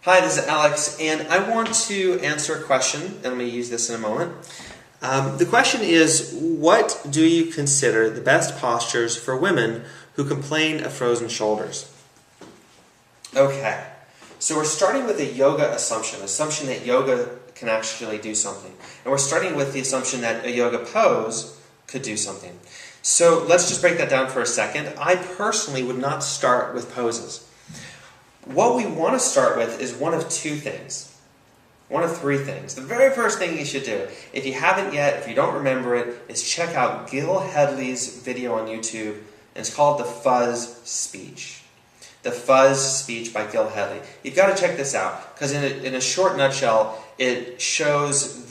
Hi, this is Alex, and I want to answer a question, and I'm going to use this in a moment. The question is, what do you consider the best postures for women who complain of frozen shoulders? Okay, so we're starting with a yoga assumption that yoga can actually do something. And we're starting with the assumption that a yoga pose could do something. So let's just break that down for a second. I personally would not start with poses. What we want to start with is one of two things. One of three things. The very first thing you should do, if you haven't yet, if you don't remember it, is check out Gil Hedley's video on YouTube, and it's called The Fuzz Speech. The Fuzz Speech by Gil Hedley. You've got to check this out, because in a short nutshell, it shows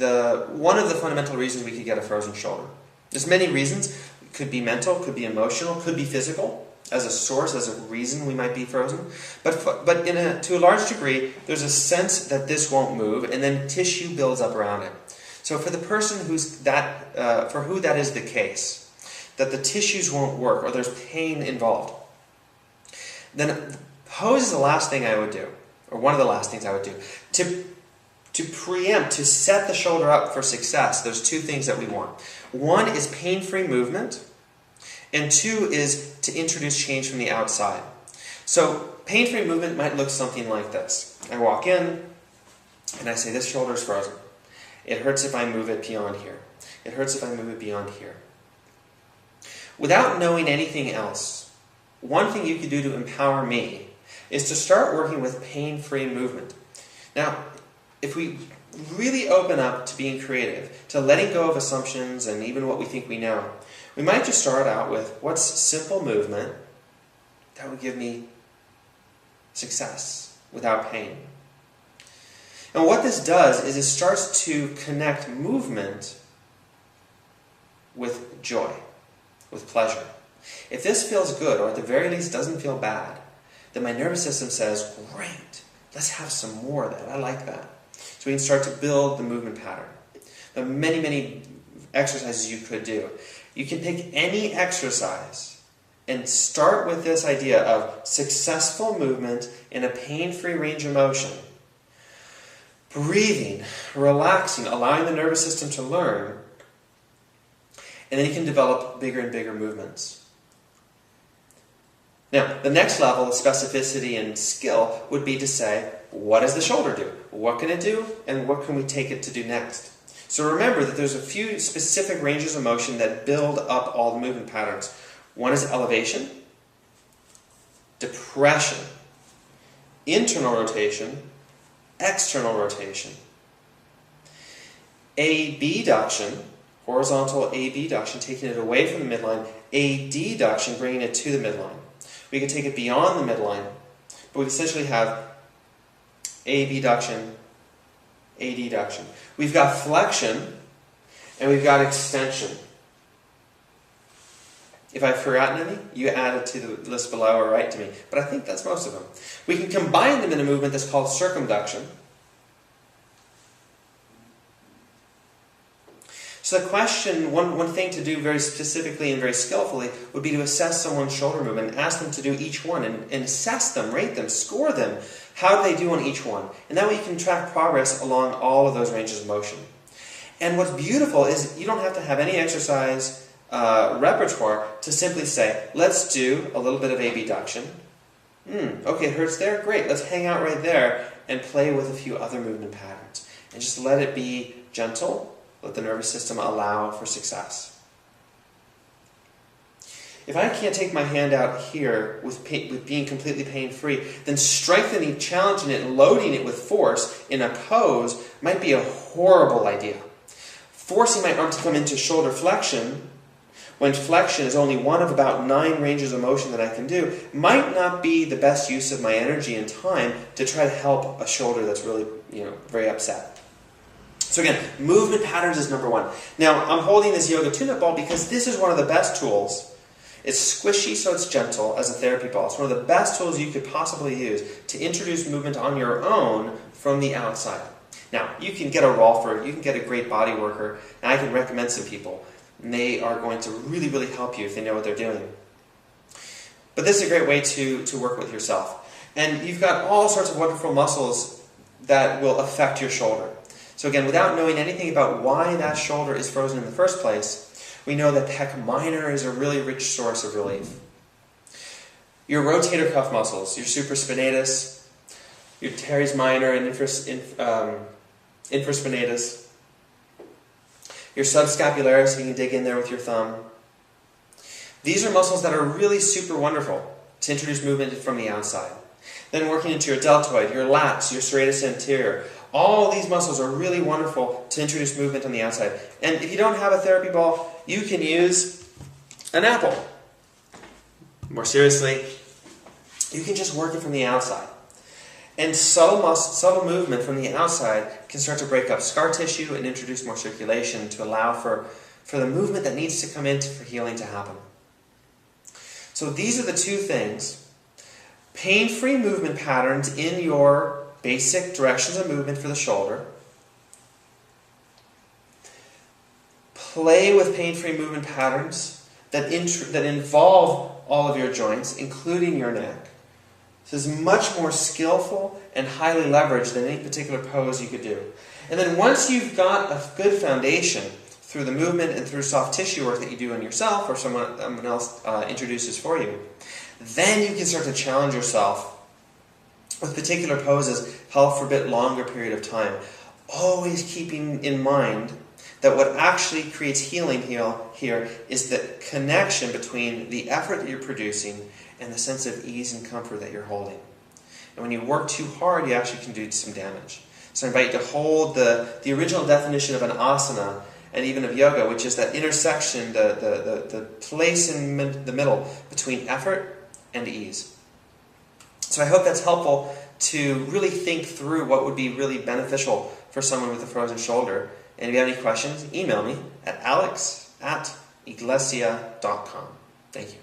one of the fundamental reasons we could get a frozen shoulder. There's many reasons. It could be mental, could be emotional, could be physical. As a source, as a reason we might be frozen. But to a large degree, there's a sense that this won't move, and then tissue builds up around it. So for the person for who that is the case, that the tissues won't work, or there's pain involved, then pose is the last thing I would do, or one of the last things I would do. To preempt, to set the shoulder up for success, there's two things that we want. One is pain-free movement, and two is to introduce change from the outside. So pain-free movement might look something like this. I walk in, and I say, this shoulder is frozen. It hurts if I move it beyond here. It hurts if I move it beyond here. Without knowing anything else, one thing you could do to empower me is to start working with pain-free movement. Now, if we really open up to being creative, to letting go of assumptions and even what we think we know, we might just start out with what's simple movement that would give me success without pain. And what this does is it starts to connect movement with joy, with pleasure. If this feels good, or at the very least doesn't feel bad, then my nervous system says, great, let's have some more of that. I like that. So we can start to build the movement pattern. There are many, many exercises you could do. You can pick any exercise and start with this idea of successful movement in a pain-free range of motion. Breathing, relaxing, allowing the nervous system to learn, and then you can develop bigger and bigger movements. Now, the next level of specificity and skill would be to say, what does the shoulder do? What can it do? And what can we take it to do next? So remember that there's a few specific ranges of motion that build up all the movement patterns. One is elevation, depression, internal rotation, external rotation, abduction, horizontal abduction, taking it away from the midline, adduction, bringing it to the midline. We can take it beyond the midline, but we essentially have abduction, adduction. We've got flexion, and we've got extension. If I've forgotten any, you add it to the list below or write to me. But I think that's most of them. We can combine them in a movement that's called circumduction. So the question, one thing to do very specifically and very skillfully would be to assess someone's shoulder movement and ask them to do each one and assess them, rate them, score them. How do they do on each one? And that way you can track progress along all of those ranges of motion. And what's beautiful is you don't have to have any exercise repertoire to simply say, let's do a little bit of abduction. Okay, it hurts there? Great, let's hang out right there and play with a few other movement patterns. And just let it be gentle. Let the nervous system allow for success. If I can't take my hand out here with being completely pain-free, then strengthening, challenging it, and loading it with force in a pose might be a horrible idea. Forcing my arm to come into shoulder flexion, when flexion is only one of about 9 ranges of motion that I can do, might not be the best use of my energy and time to try to help a shoulder that's really, very upset. So again, movement patterns is number one. Now, I'm holding this yoga tune-up ball because this is one of the best tools. It's squishy, so it's gentle as a therapy ball. It's one of the best tools you could possibly use to introduce movement on your own from the outside. Now, you can get a rolfer, you can get a great body worker, and I can recommend some people. And they are going to really, really help you if they know what they're doing. But this is a great way to work with yourself. And you've got all sorts of wonderful muscles that will affect your shoulder. So again, without knowing anything about why that shoulder is frozen in the first place, we know that pec minor is a really rich source of relief. Your rotator cuff muscles, your supraspinatus, your teres minor and infraspinatus, your subscapularis, you can dig in there with your thumb. These are muscles that are really super wonderful to introduce movement from the outside. Then working into your deltoid, your lats, your serratus anterior. All these muscles are really wonderful to introduce movement on the outside. And if you don't have a therapy ball, you can use an apple. More seriously, you can just work it from the outside. And subtle movement from the outside can start to break up scar tissue and introduce more circulation to allow for the movement that needs to come in for healing to happen. So these are the two things. Pain-free movement patterns in your basic directions of movement for the shoulder. Play with pain-free movement patterns that involve all of your joints, including your neck. This is much more skillful and highly leveraged than any particular pose you could do. And then once you've got a good foundation through the movement and through soft tissue work that you do on yourself or someone else introduces for you, then you can start to challenge yourself with particular poses held for a bit longer period of time. Always keeping in mind that what actually creates healing here is the connection between the effort that you're producing and the sense of ease and comfort that you're holding. And when you work too hard, you actually can do some damage. So I invite you to hold the original definition of an asana and even of yoga, which is that intersection, the place in the middle between effort and ease. So I hope that's helpful to really think through what would be really beneficial for someone with a frozen shoulder. And if you have any questions, email me at alex@iglesia.com. Thank you.